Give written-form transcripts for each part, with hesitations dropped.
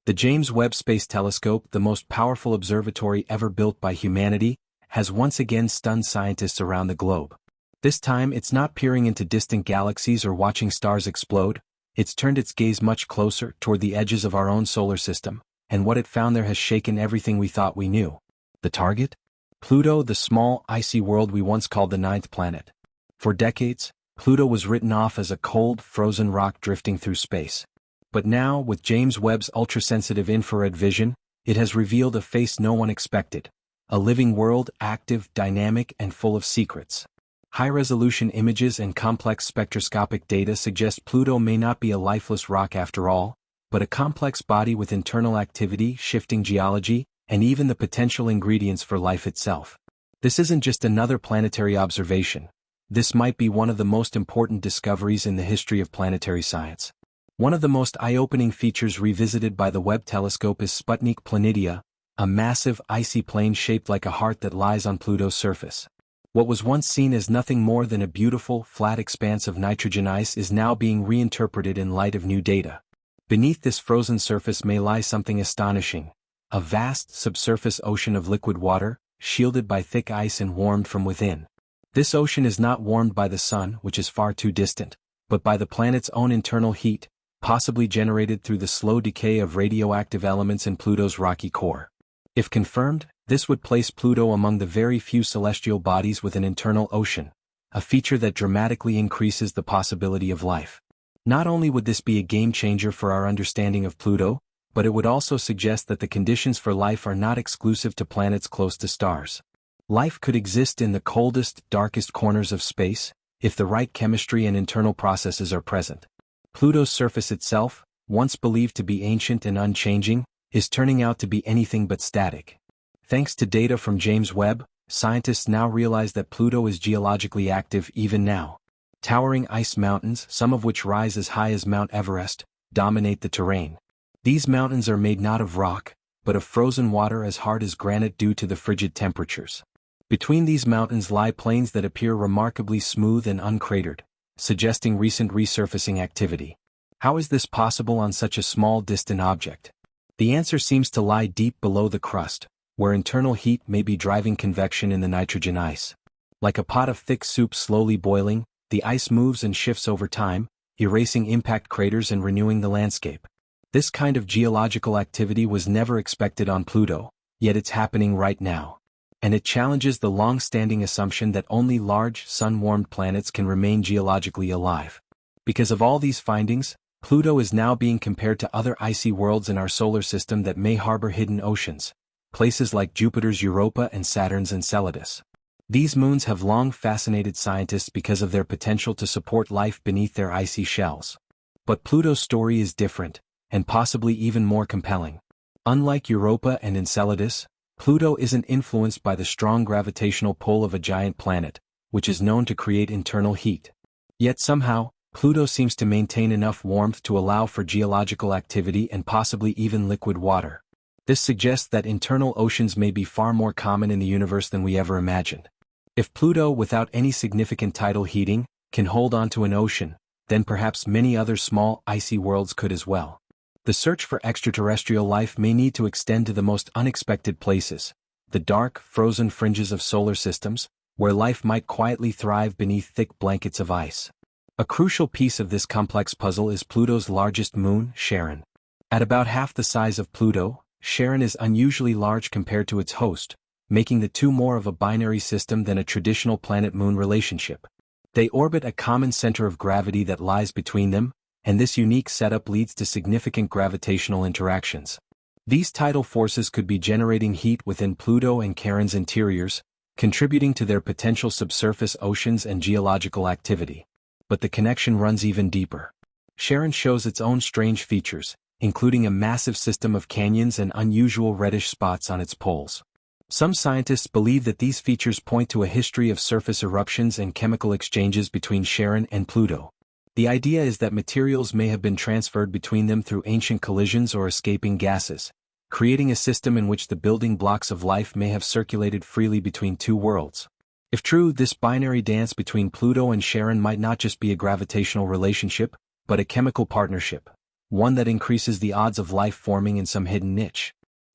The James Webb Space Telescope, the most powerful observatory ever built by humanity, has once again stunned scientists around the globe. This time it's not peering into distant galaxies or watching stars explode, it's turned its gaze much closer toward the edges of our own solar system, and what it found there has shaken everything we thought we knew. The target? Pluto, the small, icy world we once called the ninth planet. For decades, Pluto was written off as a cold, frozen rock drifting through space. But now, with James Webb's ultrasensitive infrared vision, it has revealed a face no one expected. A living world, active, dynamic, and full of secrets. High-resolution images and complex spectroscopic data suggest Pluto may not be a lifeless rock after all, but a complex body with internal activity, shifting geology, and even the potential ingredients for life itself. This isn't just another planetary observation. This might be one of the most important discoveries in the history of planetary science. One of the most eye-opening features revisited by the Webb telescope is Sputnik Planitia, a massive icy plain shaped like a heart that lies on Pluto's surface. What was once seen as nothing more than a beautiful, flat expanse of nitrogen ice is now being reinterpreted in light of new data. Beneath this frozen surface may lie something astonishing, a vast subsurface ocean of liquid water, shielded by thick ice and warmed from within. This ocean is not warmed by the sun, which is far too distant, but by the planet's own internal heat, possibly generated through the slow decay of radioactive elements in Pluto's rocky core. If confirmed, this would place Pluto among the very few celestial bodies with an internal ocean, a feature that dramatically increases the possibility of life. Not only would this be a game-changer for our understanding of Pluto, but it would also suggest that the conditions for life are not exclusive to planets close to stars. Life could exist in the coldest, darkest corners of space, if the right chemistry and internal processes are present. Pluto's surface itself, once believed to be ancient and unchanging, is turning out to be anything but static. Thanks to data from James Webb, scientists now realize that Pluto is geologically active even now. Towering ice mountains, some of which rise as high as Mount Everest, dominate the terrain. These mountains are made not of rock, but of frozen water as hard as granite due to the frigid temperatures. Between these mountains lie plains that appear remarkably smooth and uncratered, suggesting recent resurfacing activity. How is this possible on such a small, distant object? The answer seems to lie deep below the crust, where internal heat may be driving convection in the nitrogen ice. Like a pot of thick soup slowly boiling, the ice moves and shifts over time, erasing impact craters and renewing the landscape. This kind of geological activity was never expected on Pluto, yet it's happening right now. And it challenges the long-standing assumption that only large, sun-warmed planets can remain geologically alive. Because of all these findings, Pluto is now being compared to other icy worlds in our solar system that may harbor hidden oceans, places like Jupiter's Europa and Saturn's Enceladus. These moons have long fascinated scientists because of their potential to support life beneath their icy shells. But Pluto's story is different, and possibly even more compelling. Unlike Europa and Enceladus, Pluto isn't influenced by the strong gravitational pull of a giant planet, which is known to create internal heat. Yet somehow, Pluto seems to maintain enough warmth to allow for geological activity and possibly even liquid water. This suggests that internal oceans may be far more common in the universe than we ever imagined. If Pluto, without any significant tidal heating, can hold onto an ocean, then perhaps many other small, icy worlds could as well. The search for extraterrestrial life may need to extend to the most unexpected places, the dark, frozen fringes of solar systems, where life might quietly thrive beneath thick blankets of ice. A crucial piece of this complex puzzle is Pluto's largest moon, Charon. At about half the size of Pluto, Charon is unusually large compared to its host, making the two more of a binary system than a traditional planet-moon relationship. They orbit a common center of gravity that lies between them, and this unique setup leads to significant gravitational interactions. These tidal forces could be generating heat within Pluto and Charon's interiors, contributing to their potential subsurface oceans and geological activity. But the connection runs even deeper. Charon shows its own strange features, including a massive system of canyons and unusual reddish spots on its poles. Some scientists believe that these features point to a history of surface eruptions and chemical exchanges between Charon and Pluto. The idea is that materials may have been transferred between them through ancient collisions or escaping gases, creating a system in which the building blocks of life may have circulated freely between two worlds. If true, this binary dance between Pluto and Charon might not just be a gravitational relationship, but a chemical partnership, one that increases the odds of life forming in some hidden niche.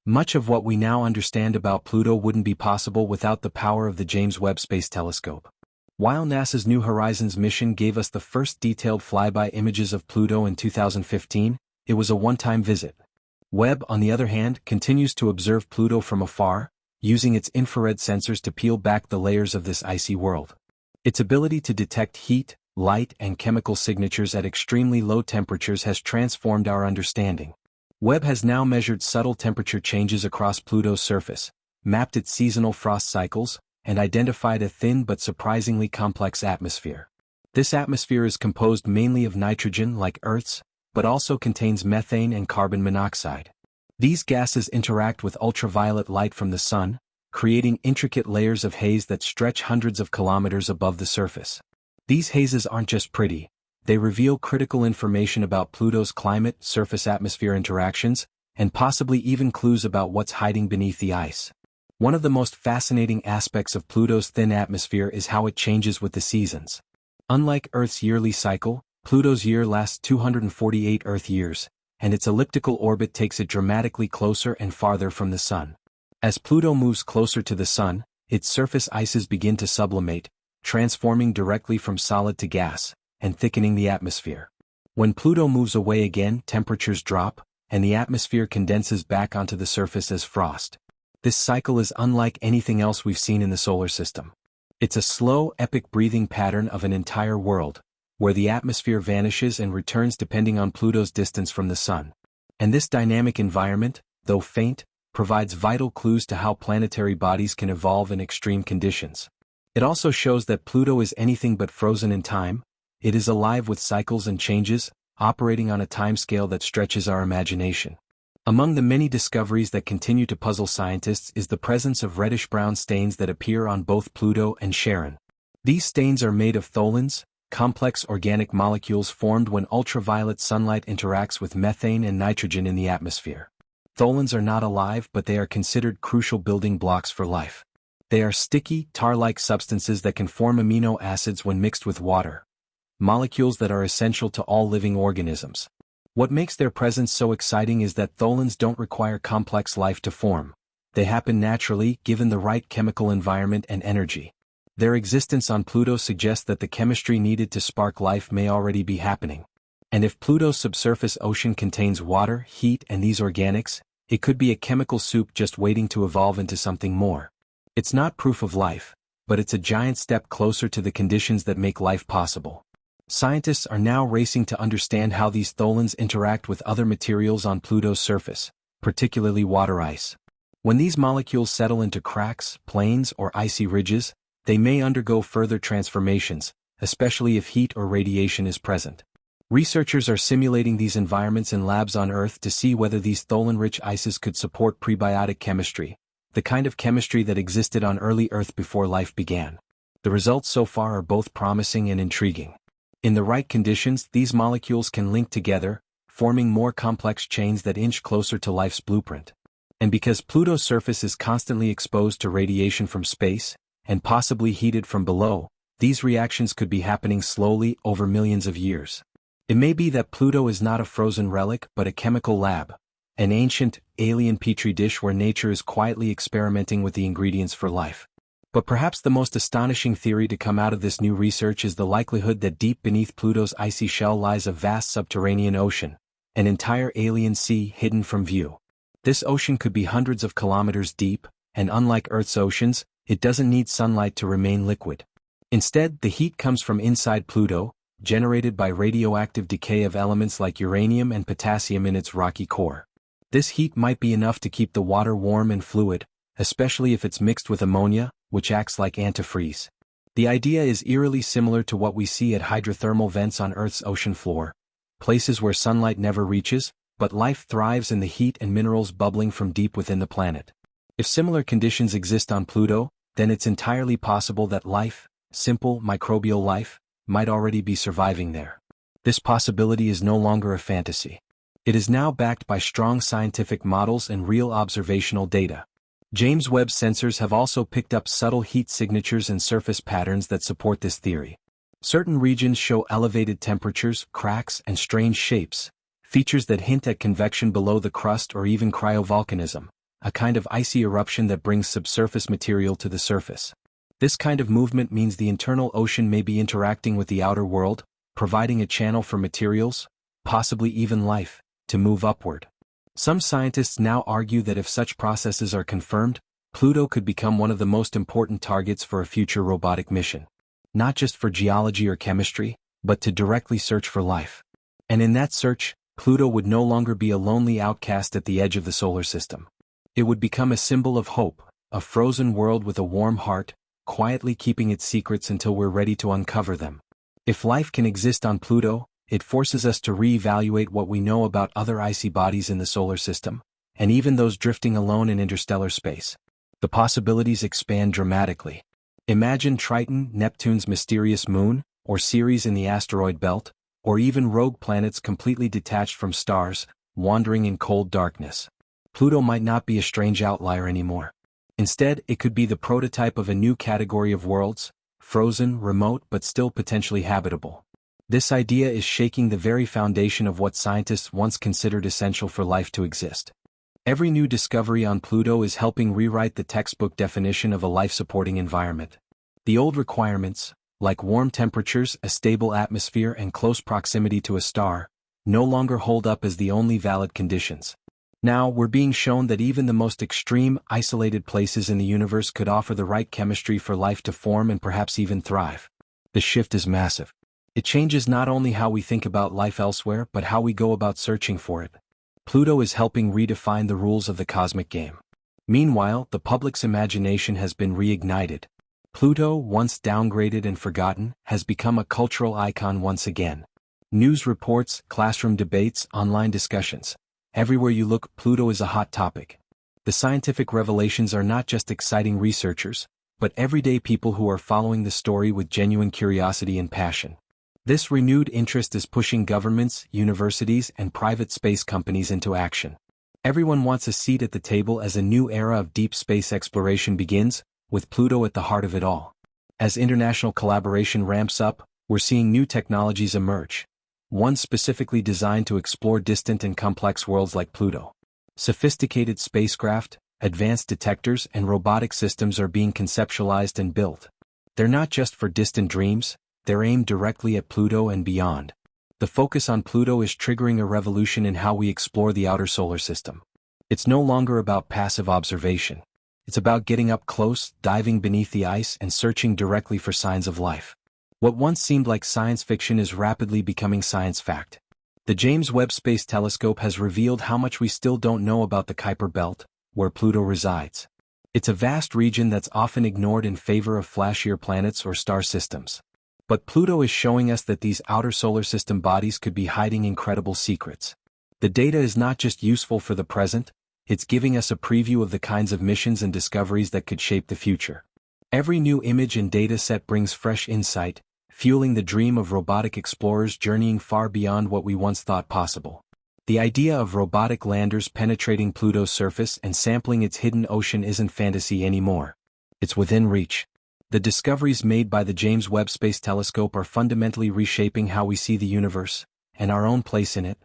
Much of what we now understand about Pluto wouldn't be possible without the power of the James Webb Space Telescope. While NASA's New Horizons mission gave us the first detailed flyby images of Pluto in 2015, it was a one-time visit. Webb, on the other hand, continues to observe Pluto from afar, using its infrared sensors to peel back the layers of this icy world. Its ability to detect heat, light, and chemical signatures at extremely low temperatures has transformed our understanding. Webb has now measured subtle temperature changes across Pluto's surface, mapped its seasonal frost cycles, and identified a thin but surprisingly complex atmosphere. This atmosphere is composed mainly of nitrogen like Earth's, but also contains methane and carbon monoxide. These gases interact with ultraviolet light from the sun, creating intricate layers of haze that stretch hundreds of kilometers above the surface. These hazes aren't just pretty, they reveal critical information about Pluto's climate, surface-atmosphere interactions, and possibly even clues about what's hiding beneath the ice. One of the most fascinating aspects of Pluto's thin atmosphere is how it changes with the seasons. Unlike Earth's yearly cycle, Pluto's year lasts 248 Earth years, and its elliptical orbit takes it dramatically closer and farther from the Sun. As Pluto moves closer to the Sun, its surface ices begin to sublimate, transforming directly from solid to gas, and thickening the atmosphere. When Pluto moves away again, temperatures drop, and the atmosphere condenses back onto the surface as frost. This cycle is unlike anything else we've seen in the solar system. It's a slow, epic breathing pattern of an entire world, where the atmosphere vanishes and returns depending on Pluto's distance from the Sun. And this dynamic environment, though faint, provides vital clues to how planetary bodies can evolve in extreme conditions. It also shows that Pluto is anything but frozen in time. It is alive with cycles and changes, operating on a timescale that stretches our imagination. Among the many discoveries that continue to puzzle scientists is the presence of reddish-brown stains that appear on both Pluto and Charon. These stains are made of tholins, complex organic molecules formed when ultraviolet sunlight interacts with methane and nitrogen in the atmosphere. Tholins are not alive, but they are considered crucial building blocks for life. They are sticky, tar-like substances that can form amino acids when mixed with water, molecules that are essential to all living organisms. What makes their presence so exciting is that tholins don't require complex life to form. They happen naturally, given the right chemical environment and energy. Their existence on Pluto suggests that the chemistry needed to spark life may already be happening. And if Pluto's subsurface ocean contains water, heat, and these organics, it could be a chemical soup just waiting to evolve into something more. It's not proof of life, but it's a giant step closer to the conditions that make life possible. Scientists are now racing to understand how these tholins interact with other materials on Pluto's surface, particularly water ice. When these molecules settle into cracks, plains, or icy ridges, they may undergo further transformations, especially if heat or radiation is present. Researchers are simulating these environments in labs on Earth to see whether these tholin-rich ices could support prebiotic chemistry, the kind of chemistry that existed on early Earth before life began. The results so far are both promising and intriguing. In the right conditions, these molecules can link together, forming more complex chains that inch closer to life's blueprint. And because Pluto's surface is constantly exposed to radiation from space, and possibly heated from below, these reactions could be happening slowly over millions of years. It may be that Pluto is not a frozen relic but a chemical lab, an ancient, alien petri dish where nature is quietly experimenting with the ingredients for life. But perhaps the most astonishing theory to come out of this new research is the likelihood that deep beneath Pluto's icy shell lies a vast subterranean ocean, an entire alien sea hidden from view. This ocean could be hundreds of kilometers deep, and unlike Earth's oceans, it doesn't need sunlight to remain liquid. Instead, the heat comes from inside Pluto, generated by radioactive decay of elements like uranium and potassium in its rocky core. This heat might be enough to keep the water warm and fluid, especially if it's mixed with ammonia, which acts like antifreeze. The idea is eerily similar to what we see at hydrothermal vents on Earth's ocean floor, places where sunlight never reaches, but life thrives in the heat and minerals bubbling from deep within the planet. If similar conditions exist on Pluto, then it's entirely possible that life, simple microbial life, might already be surviving there. This possibility is no longer a fantasy. It is now backed by strong scientific models and real observational data. James Webb sensors have also picked up subtle heat signatures and surface patterns that support this theory. Certain regions show elevated temperatures, cracks, and strange shapes, features that hint at convection below the crust or even cryovolcanism, a kind of icy eruption that brings subsurface material to the surface. This kind of movement means the internal ocean may be interacting with the outer world, providing a channel for materials, possibly even life, to move upward. Some scientists now argue that if such processes are confirmed, Pluto could become one of the most important targets for a future robotic mission. Not just for geology or chemistry, but to directly search for life. And in that search, Pluto would no longer be a lonely outcast at the edge of the solar system. It would become a symbol of hope, a frozen world with a warm heart, quietly keeping its secrets until we're ready to uncover them. If life can exist on Pluto, it forces us to re-evaluate what we know about other icy bodies in the solar system, and even those drifting alone in interstellar space. The possibilities expand dramatically. Imagine Triton, Neptune's mysterious moon, or Ceres in the asteroid belt, or even rogue planets completely detached from stars, wandering in cold darkness. Pluto might not be a strange outlier anymore. Instead, it could be the prototype of a new category of worlds, frozen, remote, but still potentially habitable. This idea is shaking the very foundation of what scientists once considered essential for life to exist. Every new discovery on Pluto is helping rewrite the textbook definition of a life-supporting environment. The old requirements, like warm temperatures, a stable atmosphere, and close proximity to a star, no longer hold up as the only valid conditions. Now, we're being shown that even the most extreme, isolated places in the universe could offer the right chemistry for life to form and perhaps even thrive. The shift is massive. It changes not only how we think about life elsewhere but how we go about searching for it. Pluto is helping redefine the rules of the cosmic game. Meanwhile, the public's imagination has been reignited. Pluto, once downgraded and forgotten, has become a cultural icon once again. News reports, classroom debates, online discussions. Everywhere you look, Pluto is a hot topic. The scientific revelations are not just exciting researchers, but everyday people who are following the story with genuine curiosity and passion. This renewed interest is pushing governments, universities, and private space companies into action. Everyone wants a seat at the table as a new era of deep space exploration begins, with Pluto at the heart of it all. As international collaboration ramps up, we're seeing new technologies emerge. One specifically designed to explore distant and complex worlds like Pluto. Sophisticated spacecraft, advanced detectors, and robotic systems are being conceptualized and built. They're not just for distant dreams, they're aimed directly at Pluto and beyond. The focus on Pluto is triggering a revolution in how we explore the outer solar system. It's no longer about passive observation. It's about getting up close, diving beneath the ice, and searching directly for signs of life. What once seemed like science fiction is rapidly becoming science fact. The James Webb Space Telescope has revealed how much we still don't know about the Kuiper Belt, where Pluto resides. It's a vast region that's often ignored in favor of flashier planets or star systems. But Pluto is showing us that these outer solar system bodies could be hiding incredible secrets. The data is not just useful for the present, it's giving us a preview of the kinds of missions and discoveries that could shape the future. Every new image and data set brings fresh insight, fueling the dream of robotic explorers journeying far beyond what we once thought possible. The idea of robotic landers penetrating Pluto's surface and sampling its hidden ocean isn't fantasy anymore. It's within reach. The discoveries made by the James Webb Space Telescope are fundamentally reshaping how we see the universe, and our own place in it.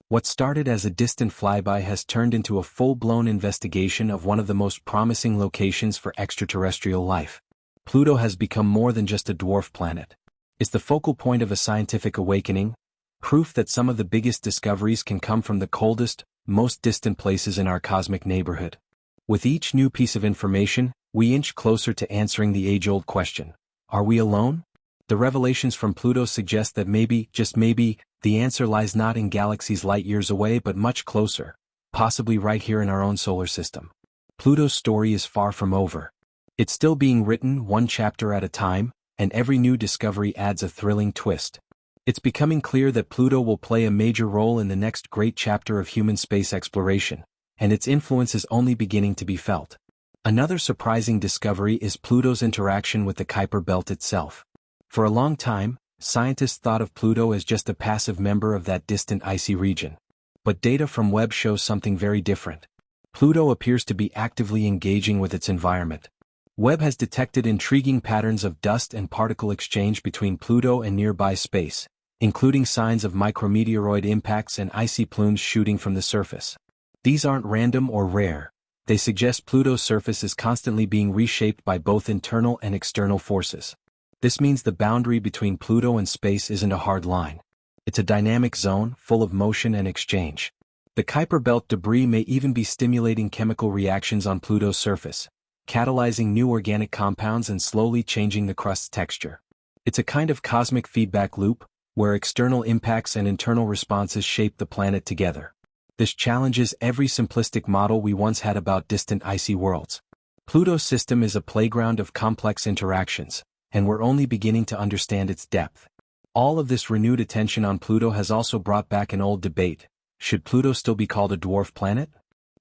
What started as a distant flyby has turned into a full-blown investigation of one of the most promising locations for extraterrestrial life. Pluto has become more than just a dwarf planet. It's the focal point of a scientific awakening, proof that some of the biggest discoveries can come from the coldest, most distant places in our cosmic neighborhood. With each new piece of information, we inch closer to answering the age-old question: are we alone? The revelations from Pluto suggest that maybe, just maybe, the answer lies not in galaxies light-years away but much closer, possibly right here in our own solar system. Pluto's story is far from over. It's still being written one chapter at a time, and every new discovery adds a thrilling twist. It's becoming clear that Pluto will play a major role in the next great chapter of human space exploration, and its influence is only beginning to be felt. Another surprising discovery is Pluto's interaction with the Kuiper Belt itself. For a long time, scientists thought of Pluto as just a passive member of that distant icy region. But data from Webb shows something very different. Pluto appears to be actively engaging with its environment. Webb has detected intriguing patterns of dust and particle exchange between Pluto and nearby space, including signs of micrometeoroid impacts and icy plumes shooting from the surface. These aren't random or rare. They suggest Pluto's surface is constantly being reshaped by both internal and external forces. This means the boundary between Pluto and space isn't a hard line. It's a dynamic zone, full of motion and exchange. The Kuiper Belt debris may even be stimulating chemical reactions on Pluto's surface, catalyzing new organic compounds and slowly changing the crust's texture. It's a kind of cosmic feedback loop, where external impacts and internal responses shape the planet together. This challenges every simplistic model we once had about distant icy worlds. Pluto's system is a playground of complex interactions, and we're only beginning to understand its depth. All of this renewed attention on Pluto has also brought back an old debate: should Pluto still be called a dwarf planet?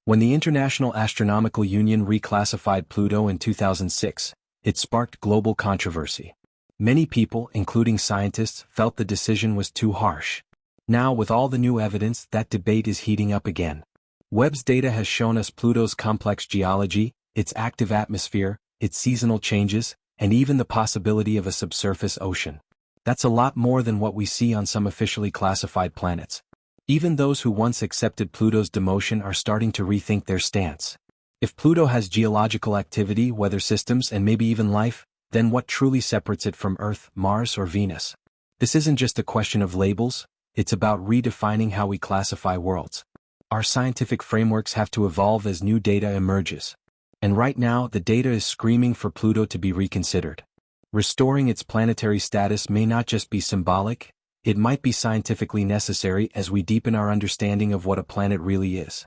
When the International Astronomical Union reclassified Pluto in 2006, it sparked global controversy. Many people, including scientists, felt the decision was too harsh. Now, with all the new evidence, that debate is heating up again. Webb's data has shown us Pluto's complex geology, its active atmosphere, its seasonal changes, and even the possibility of a subsurface ocean. That's a lot more than what we see on some officially classified planets. Even those who once accepted Pluto's demotion are starting to rethink their stance. If Pluto has geological activity, weather systems, and maybe even life, then what truly separates it from Earth, Mars, or Venus? This isn't just a question of labels, it's about redefining how we classify worlds. Our scientific frameworks have to evolve as new data emerges. And right now, the data is screaming for Pluto to be reconsidered. Restoring its planetary status may not just be symbolic, it might be scientifically necessary as we deepen our understanding of what a planet really is.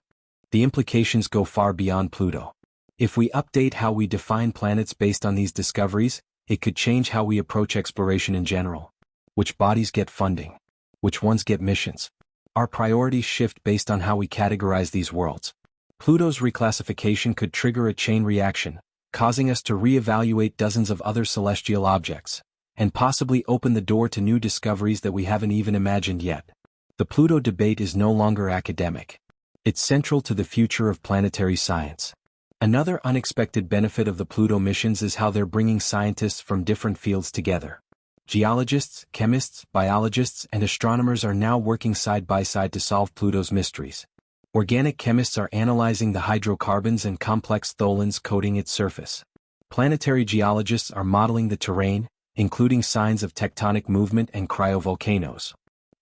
The implications go far beyond Pluto. If we update how we define planets based on these discoveries, it could change how we approach exploration in general. Which bodies get funding? Which ones get missions? Our priorities shift based on how we categorize these worlds. Pluto's reclassification could trigger a chain reaction, causing us to reevaluate dozens of other celestial objects, and possibly open the door to new discoveries that we haven't even imagined yet. The Pluto debate is no longer academic. It's central to the future of planetary science. Another unexpected benefit of the Pluto missions is how they're bringing scientists from different fields together. Geologists, chemists, biologists, and astronomers are now working side by side to solve Pluto's mysteries. Organic chemists are analyzing the hydrocarbons and complex tholins coating its surface. Planetary geologists are modeling the terrain, including signs of tectonic movement and cryovolcanoes.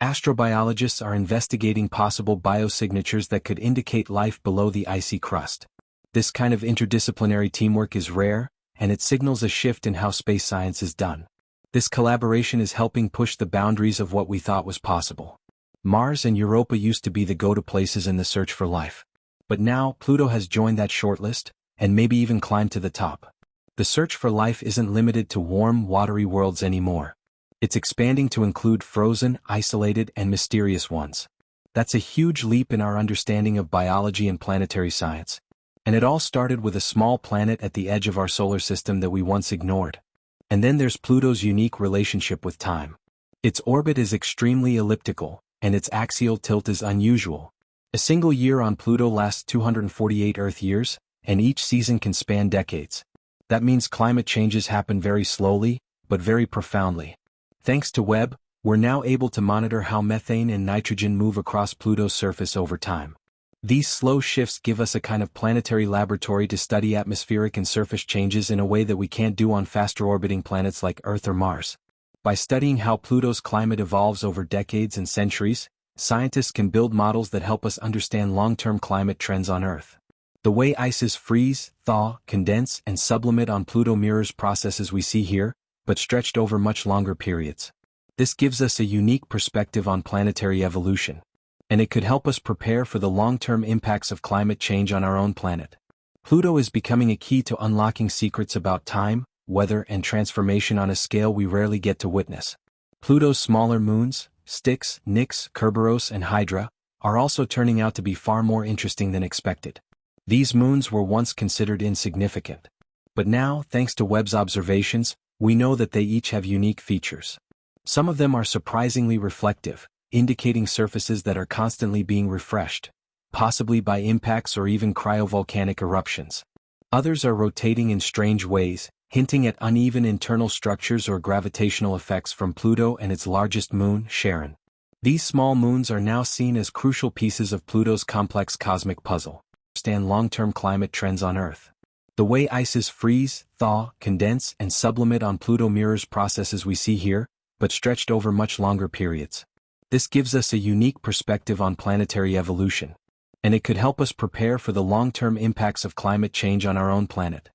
Astrobiologists are investigating possible biosignatures that could indicate life below the icy crust. This kind of interdisciplinary teamwork is rare, and it signals a shift in how space science is done. This collaboration is helping push the boundaries of what we thought was possible. Mars and Europa used to be the go-to places in the search for life. But now, Pluto has joined that shortlist, and maybe even climbed to the top. The search for life isn't limited to warm, watery worlds anymore. It's expanding to include frozen, isolated, and mysterious ones. That's a huge leap in our understanding of biology and planetary science. And it all started with a small planet at the edge of our solar system that we once ignored. And then there's Pluto's unique relationship with time. Its orbit is extremely elliptical, and its axial tilt is unusual. A single year on Pluto lasts 248 Earth years, and each season can span decades. That means climate changes happen very slowly, but very profoundly. Thanks to Webb, we're now able to monitor how methane and nitrogen move across Pluto's surface over time. These slow shifts give us a kind of planetary laboratory to study atmospheric and surface changes in a way that we can't do on faster orbiting planets like Earth or Mars. By studying how Pluto's climate evolves over decades and centuries, scientists can build models that help us understand long-term climate trends on Earth. The way ices freeze, thaw, condense, and sublimate on Pluto mirrors processes we see here, but stretched over much longer periods. This gives us a unique perspective on planetary evolution, and it could help us prepare for the long-term impacts of climate change on our own planet. Pluto is becoming a key to unlocking secrets about time, weather, and transformation on a scale we rarely get to witness. Pluto's smaller moons, Styx, Nix, Kerberos, and Hydra, are also turning out to be far more interesting than expected. These moons were once considered insignificant. But now, thanks to Webb's observations, we know that they each have unique features. Some of them are surprisingly reflective, indicating surfaces that are constantly being refreshed, possibly by impacts or even cryovolcanic eruptions. Others are rotating in strange ways, hinting at uneven internal structures or gravitational effects from Pluto and its largest moon, Charon. These small moons are now seen as crucial pieces of Pluto's complex cosmic puzzle. Understand long-term climate trends on Earth. The way ices freeze, thaw, condense, and sublimate on Pluto mirrors processes we see here, but stretched over much longer periods. This gives us a unique perspective on planetary evolution, and it could help us prepare for the long-term impacts of climate change on our own planet.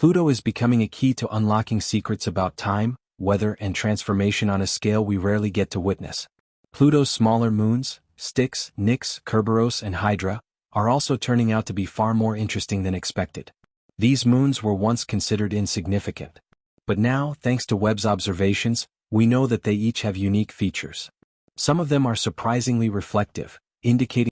Pluto is becoming a key to unlocking secrets about time, weather, and transformation on a scale we rarely get to witness. Pluto's smaller moons, Styx, Nix, Kerberos, and Hydra, are also turning out to be far more interesting than expected. These moons were once considered insignificant. But now, thanks to Webb's observations, we know that they each have unique features. Some of them are surprisingly reflective, indicating